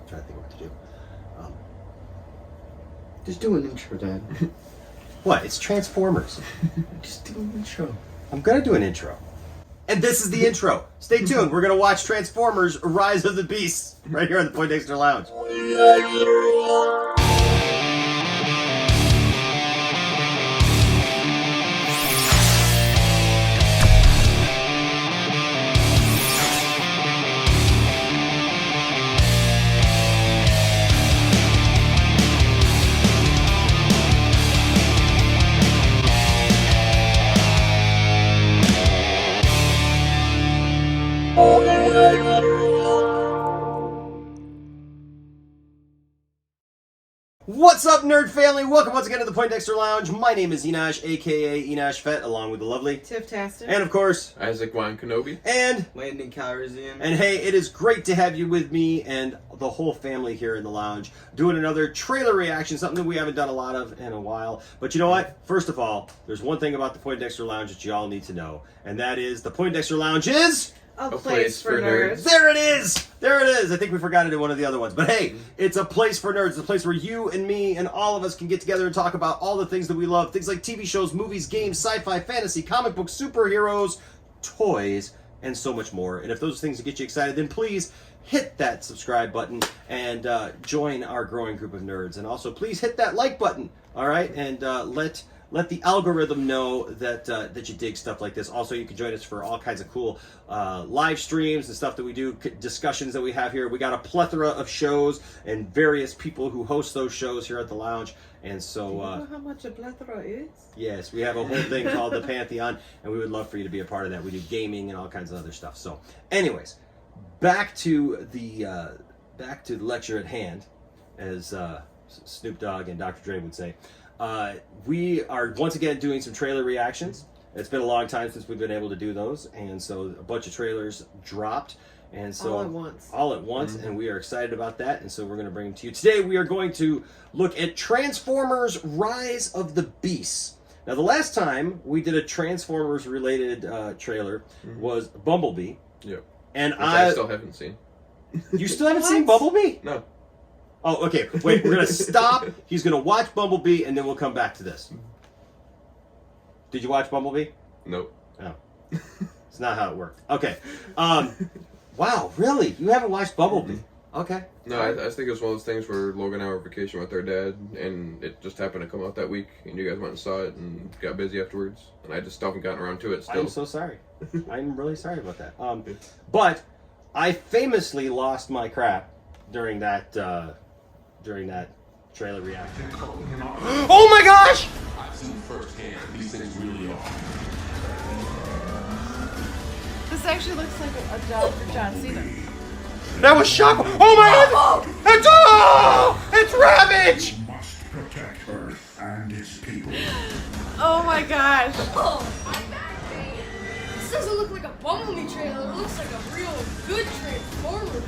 trying to think of what to do. Just do an intro, Dad. What? It's Transformers. Just do an intro. I'm gonna do an intro. And this is the intro. Stay tuned. We're gonna watch Transformers: Rise of the Beasts right here on the Poindexter Lounge. What's up, nerd family? Welcome once again to the Poindexter Lounge. My name is Enosh, aka Enosh Fett, along with the lovely Tiff Taston. and of course Isaac Wine Kenobi. And Landon Calrissian. And hey, it is great to have you with me and the whole family here in the lounge doing another trailer reaction, something that we haven't done a lot of in a while. But you know what? First of all, there's one thing about the Poindexter Lounge that you all need to know, and that is the Poindexter Lounge is A place for nerds. There it is! There it is! I think we forgot it in one of the other ones. But hey, it's a place for nerds. It's a place where you and me and all of us can get together and talk about all the things that we love. Things like TV shows, movies, games, sci-fi, fantasy, comic books, superheroes, toys, and so much more. And if those things get you excited, then please hit that subscribe button and join our growing group of nerds. And also, please hit that like button, all right? And let the algorithm know that you dig stuff like this. Also, you can join us for all kinds of cool live streams and stuff that we do, discussions that we have here. We got a plethora of shows and various people who host those shows here at the lounge. And so, Do you know how much a plethora is? yes, we have a whole thing called the Pantheon, and we would love for you to be a part of that. We do gaming and all kinds of other stuff. So, anyways, back to the lecture at hand, as Snoop Dogg and Dr. Dre would say. We are once again doing some trailer reactions. It's been a long time since we've been able to do those, and so a bunch of trailers dropped, and so all at once, and we are excited about that, and so we're going to bring them to you today. We are going to look at Transformers: Rise of the Beasts. Now, the last time we did a Transformers related trailer was Bumblebee. Yep. And Which I still haven't seen. You still haven't seen Bumblebee? No. Oh, okay. Wait, we're going to stop. He's going to watch Bumblebee, and then we'll come back to this. Did you watch Bumblebee? Nope. Oh. It's not how it worked. Okay. Wow, really? You haven't watched Bumblebee? Okay. No, I think it was one of those things where Logan and I were on vacation with our dad, and it just happened to come out that week, and you guys went and saw it and got busy afterwards, and I just still haven't gotten around to it still. I'm so sorry. I'm really sorry about that. But I famously lost my crap during that trailer reaction. Oh my gosh! I've seen firsthand these things really are. This actually looks like a job for John Cena. That was shock! Oh my god! It's Ravage! We must protect Earth and its people. Oh my gosh. Oh, my back pain. This doesn't look like a Bumblebee trailer. It looks like a real good Transformer.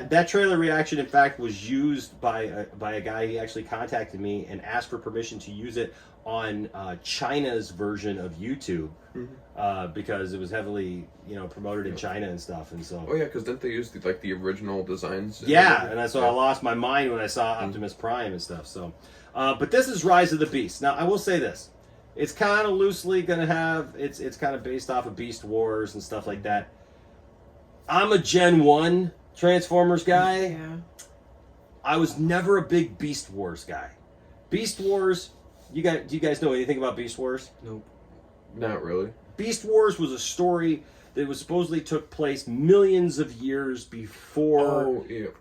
That trailer reaction, in fact, was used by a guy. He actually contacted me and asked for permission to use it on China's version of YouTube because it was heavily, promoted in China and stuff. And so, Oh yeah, because didn't they use the original designs? yeah, and so I lost my mind when I saw Optimus Prime and stuff. So, but this is Rise of the Beast. Now, I will say this: it's kind of loosely going to have it's kind of based off of Beast Wars and stuff like that. I'm a Gen 1 Transformers guy. Yeah. I was never a big Beast Wars guy. Beast Wars, do you guys know anything about Beast Wars? Nope. Not really. Beast Wars was a story that was supposedly took place millions of years before the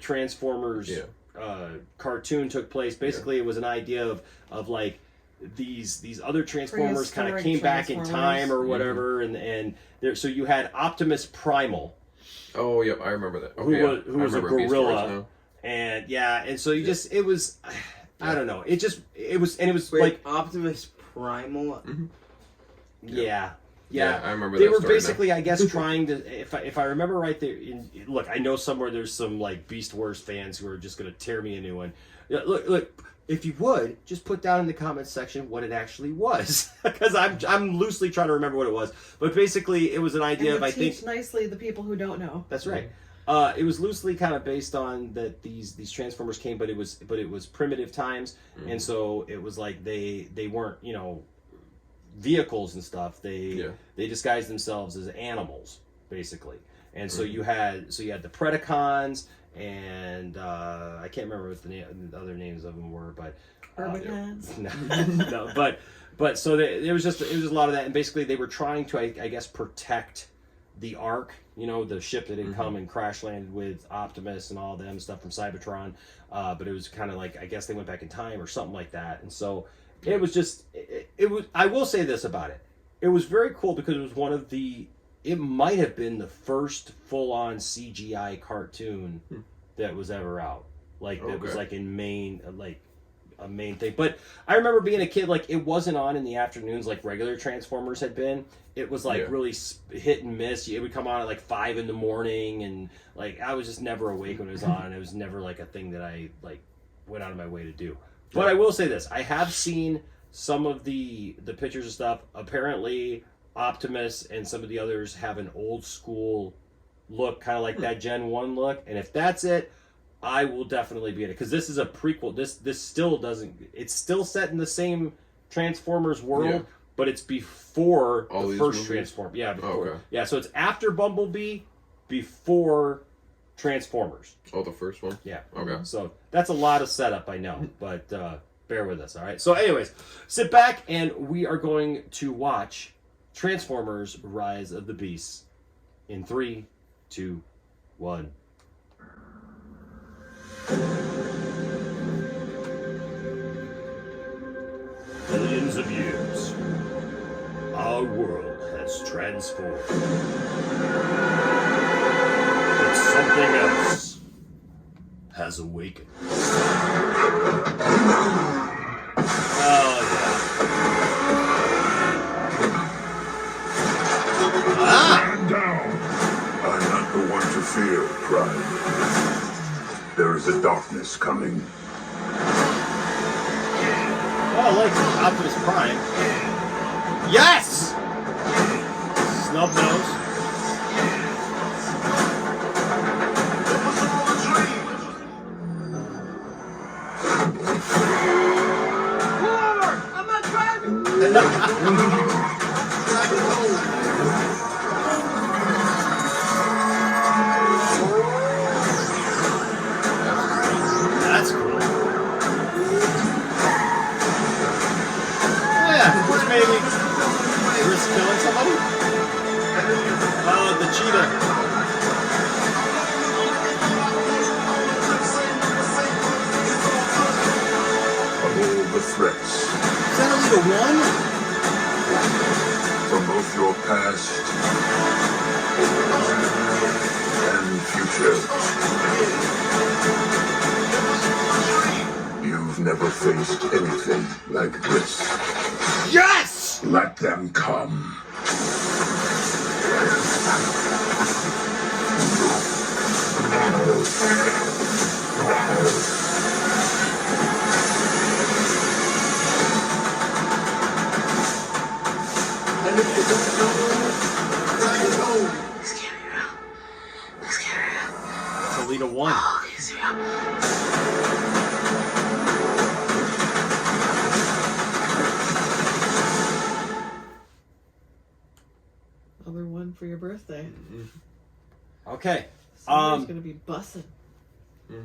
Transformers cartoon took place. Basically, it was an idea of like these other Transformers kind of came back in time or whatever, and there, so you had Optimus Primal. Oh yep, I remember that. Who was a gorilla, and and so you just it was, I don't know, it was Wait, like Optimus Primal. yeah. I remember. They that were story basically, now. I guess, trying to. If I remember right, look, I know somewhere there's some like Beast Wars fans who are just going to tear me a new one. Look, if you would, just put down in the comments section what it actually was, because I'm loosely trying to remember what it was. But basically, it was an idea And of, I think, teach nicely the people who don't know. that's right. It was loosely kind of based on that these Transformers came, but it was primitive times, and so it was like they weren't, you know, vehicles and stuff. They disguised themselves as animals, basically. And so you had the Predacons, and I can't remember what the other names of them were, but Urbicons. no, but so it was just a lot of that, and basically they were trying to, I guess, protect the Ark, you know, the ship that had come and crash landed with Optimus and all them stuff from Cybertron, but it was kind of like, I guess they went back in time or something like that, and so it was just it was. I will say this about it: it was very cool because it was one of the. It might have been the first full-on CGI cartoon that was ever out. Like that was like in main a main thing. But I remember being a kid, like it wasn't on in the afternoons like regular Transformers had been. It was like really hit and miss. It would come on at like 5 a.m, and like I was just never awake when it was on. It was never like a thing that I like went out of my way to do. But I will say this: I have seen some of the pictures and stuff. Apparently, Optimus and some of the others have an old school look, kind of like that Gen 1 look. And if that's it, I will definitely be in it, because this is a prequel. This still doesn't. It's still set in the same Transformers world, but it's before all the these first movies? Transformers. Yeah, before. Okay. Yeah, so it's after Bumblebee, before Transformers. Oh, the first one? Yeah. Okay. So that's a lot of setup, I know, but bear with us, all right? So anyways, sit back and we are going to watch Transformers Rise of the Beasts in 3, 2, 1. Billions of years, our world has transformed. But something else has awakened. Oh, yeah. Stand down. I'm not the one to fear, Prime. There is a darkness coming. Oh, I like Optimus Prime. Yes! Snub nose. I'm not driving. That's cool. Oh yeah, which maybe risk killing somebody? Oh, the cheetah. Of all the threats, Is that only the one? from both your past and future, you've never faced anything like this. Yes! Let them come. It's Alita 1. Another one for your birthday. Okay. Somebody's gonna be bussing. Yeah,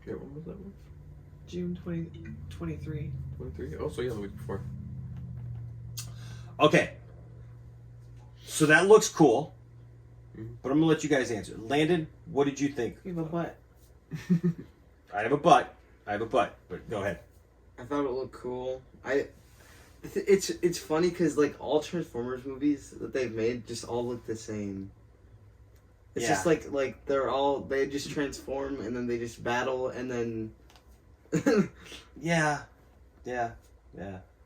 when was that one? June 2023. 23? Oh, so yeah, the week before. Okay. So that looks cool. But I'm going to let you guys answer. Landon, what did you think? You have a butt. I have a butt. But go ahead. I thought it looked cool. It's funny because like all Transformers movies that they've made just all look the same. It's just like they just transform and then they just battle and then. Yeah.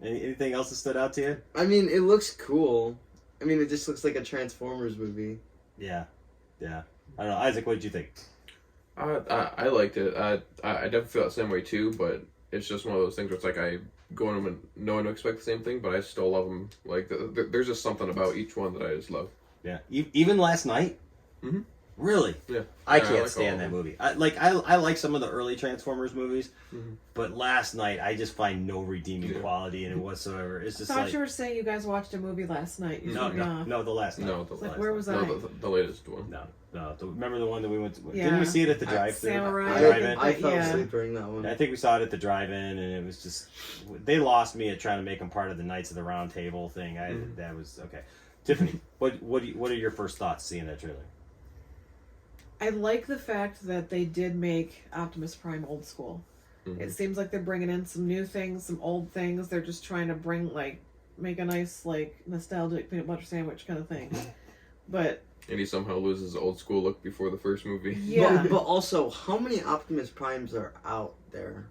Anything else that stood out to you? I mean, it looks cool. I mean, it just looks like a Transformers movie. Yeah. I don't know. Isaac, what did you think? I liked it. I definitely feel that same way too, but it's just one of those things where it's like I go in and knowing to expect the same thing, but I still love them. Like there's just something about each one that I just love. Yeah, even last night. Mm-hmm. Really? Yeah. I Yeah, can't like stand all that of them. movie. I like some of the early Transformers movies, but last night I just find no redeeming quality in it whatsoever. It's I just thought like you were saying you guys watched a movie last night. You no, threw me off. no, the last night. No, the It's like, last where one. was No, I? the latest one. No. Remember the one that we went to? Yeah. Didn't we see it at the drive-thru? Samurai. Drive-in? I fell Yeah. asleep during that one. I think we saw it at the drive-in, and it was just they lost me at trying to make them part of the Knights of the Round Table thing. That was okay. Tiffany, what are your first thoughts seeing that trailer? I like the fact that they did make Optimus Prime old school. It seems like they're bringing in some new things, some old things. They're just trying to make a nice, nostalgic peanut butter sandwich kind of thing. But And he somehow loses his old school look before the first movie. yeah, But also, how many Optimus Primes are out there?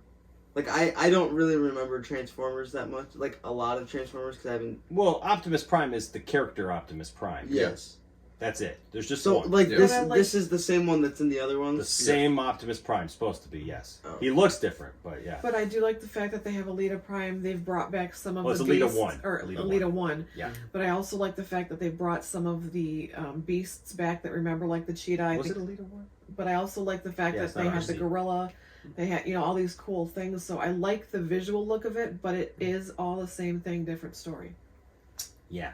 Like, I don't really remember Transformers that much. Like, a lot of Transformers, because I haven't... Well, Optimus Prime is the character Optimus Prime. Yes. That's it. There's just So, one. like, Yeah. this But I like- this is the same one that's in the other ones? The same Optimus Prime, supposed to be, yes. Oh. He looks different, but yeah. but I do like the fact that they have Alita Prime. They've brought back some of Well, it's the Alita beasts, 1. or Alita Alita 1. Yeah. But I also like the fact that they brought some of the beasts back that remember, like the cheetah. I Was think, it Alita 1? but I also like the fact Yeah, that it's they not have the RC. gorilla. They had, all these cool things. So I like the visual look of it, but it is all the same thing, different story. Yeah.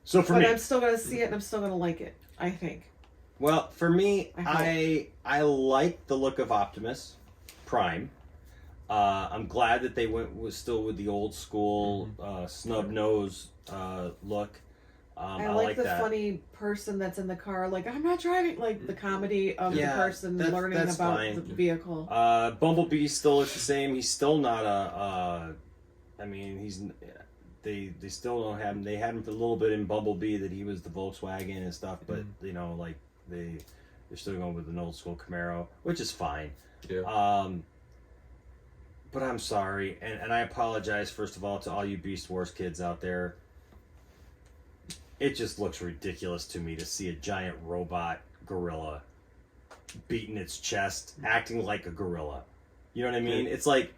So for But me, I'm still gonna see it, and I'm still gonna like it. I think. well, for me, I I like the look of Optimus Prime. I'm glad that they went still with the old school snub nose look. I like the that. funny person that's in the car. Like, I'm not driving. Like the comedy of Yeah, the person that's learning about fine. the vehicle. Bumblebee still looks the same. He's still not I mean, he's. They still don't have him. They had him for a little bit in Bumblebee that he was the Volkswagen and stuff, but they're still going with an old school Camaro, which is fine. Yeah. But I'm sorry, and I apologize first of all to all you Beast Wars kids out there. It just looks ridiculous to me to see a giant robot gorilla beating its chest, acting like a gorilla. You know what I mean? It's like,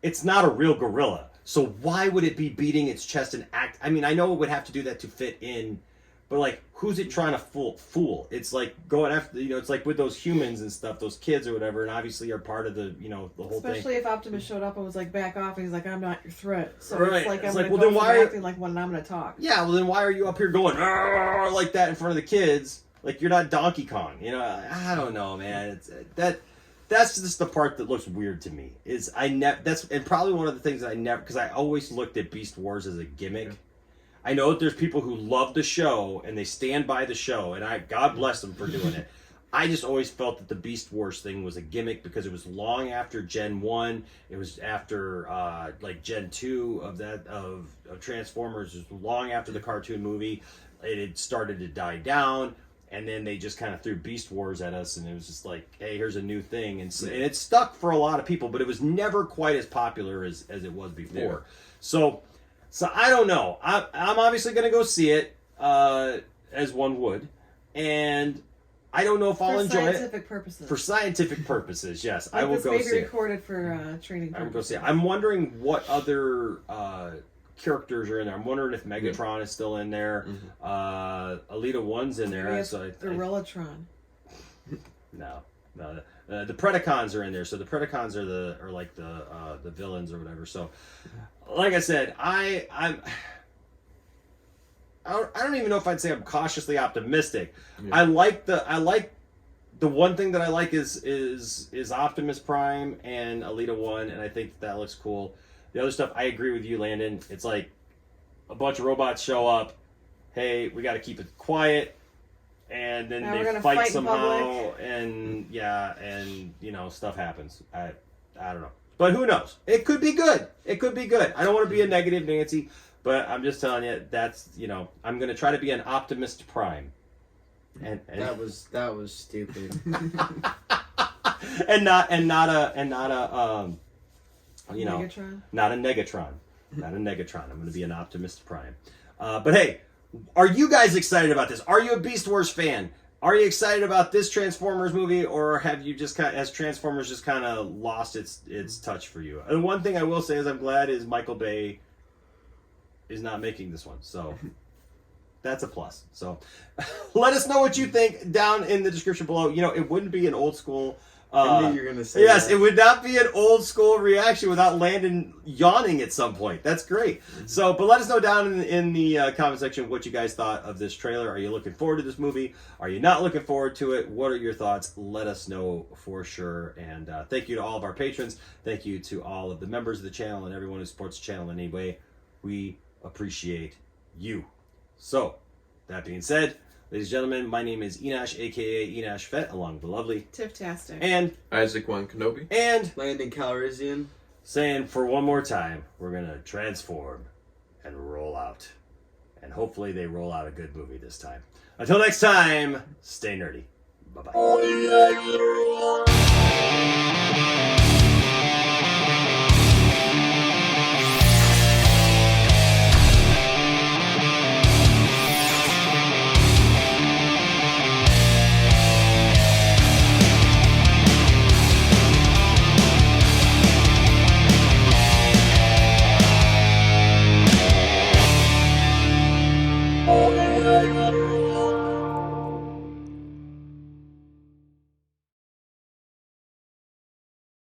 it's not a real gorilla. So why would it be beating its chest and act? I mean, I know it would have to do that to fit in, but like, who's it trying to fool? It's like going after, it's like with those humans and stuff, those kids or whatever, and obviously are part of the, the whole Especially thing. if Optimus showed up and was like, back off, and he's like, I'm not your threat. So Right. it's like, It's I'm like, gonna well, go then from why are- acting like one, and I'm gonna talk. Yeah, well then why are you up here going "Arr!" like that in front of the kids? Like you're not Donkey Kong. I don't know, man. It's that's just the part that looks weird to me. That's and probably one of the things that I never, because I always looked at Beast Wars as a gimmick. Yeah. I know that there's people who love the show and they stand by the show, and God bless them for doing it. I just always felt that the Beast Wars thing was a gimmick because it was long after Gen 1. It was after Gen 2 of Transformers. It was long after the cartoon movie. It had started to die down, and then they just kind of threw Beast Wars at us, and it was just like, hey, here's a new thing. And it stuck for a lot of people, but it was never quite as popular as it was before. Yeah. So I don't know. I'm obviously going to go see it, as one would, and I don't know if I'll enjoy it. For scientific purposes. For scientific purposes, yes. Like I will this go may be see it. recorded for training purposes. I will go see it. I'm wondering what other characters are in there. I'm wondering if Megatron is still in there. Mm-hmm. Alita 1's in there. Maybe So Gorillatron. No. The Predacons are in there. So the Predacons are the villains or whatever. So, like I said, I don't even know if I'd say I'm cautiously optimistic. Yeah. I like the one thing that I like is Optimus Prime and Alita 1, and I think that looks cool. The other stuff, I agree with you, Landon. It's like a bunch of robots show up. Hey, we got to keep it quiet, and then they fight somehow, and stuff happens. I don't know, but who knows? It could be good. It could be good. I don't want to be a negative Nancy. But I'm just telling you, that's I'm gonna try to be an Optimist Prime, and that was stupid, and not a Megatron? not a Negatron, not a Negatron. I'm gonna be an Optimist Prime. But hey, are you guys excited about this? Are you a Beast Wars fan? Are you excited about this Transformers movie, or have you has Transformers just kind of lost its touch for you? And one thing I will say is I'm glad is Michael Bay is not making this one, so that's a plus. So let us know what you think down in the description below. You know, it wouldn't be an old school. I knew you were gonna say yes, that. it would not be an old school reaction without Landon yawning at some point. That's great. So, but let us know down in the comment section what you guys thought of this trailer. Are you looking forward to this movie? Are you not looking forward to it? What are your thoughts? Let us know for sure. And thank you to all of our patrons. Thank you to all of the members of the channel and everyone who supports the channel in any way. We appreciate you. So, that being said, ladies and gentlemen, my name is Enash, aka Enash Fett, along with the lovely Tiftastic. and Isaac Wan Kenobi. and Landon Calrissian. saying for one more time, we're gonna transform and roll out. And hopefully they roll out a good movie this time. Until next time, stay nerdy. Bye-bye.